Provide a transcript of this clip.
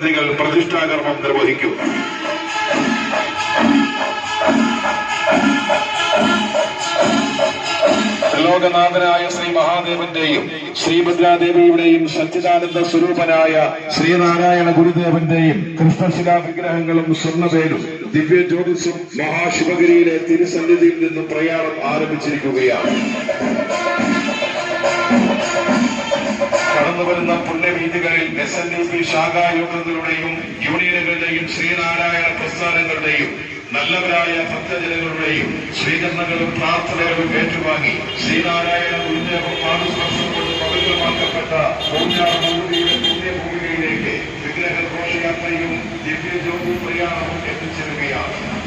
പ്രതിഷ്ഠാകർമ്മം നിർവഹിക്കും. ത്രിലോകനാഥനായ ശ്രീ മഹാദേവന്റെയും ശ്രീഭദ്രാദേവിയുടെയും സച്ചിദാനന്ദ സ്വരൂപനായ ശ്രീനാരായണ ഗുരുദേവന്റെയും കൃഷ്ണശിലാ വിഗ്രഹങ്ങളും സ്വർണ്ണവേലും ദിവ്യ ജ്യോതിസും മഹാശിവഗിരിയിലെ തിരുസന്നിധിയിൽ നിന്നും പ്രയാണം ആരംഭിച്ചിരിക്കുകയാണ്. കടന്നുവരുന്ന പുണ്യവീതികളിൽ SNDP ശാഖായോഗങ്ങളുടെയും യൂണിയനുകളുടെയും ശ്രീനാരായണ പ്രസ്ഥാനങ്ങളുടെയും നല്ലവരായ ഭക്തജനങ്ങളുടെയും സ്വീകരണങ്ങളും പ്രാർത്ഥനകളും ഏറ്റുവാങ്ങി ശ്രീനാരായണ ഗുരുദേവ പാദസ്പർശം കൊണ്ട് പവിത്രമാക്കപ്പെട്ട പൂഞ്ഞാറുമൂടിയുടെ പുണ്യഭൂമികയിലേക്ക് വിഗ്രഹ ഘോഷയാത്രയും ദിവ്യജ്യോതി പ്രയാണവും എത്തിച്ചേരുകയാണ്.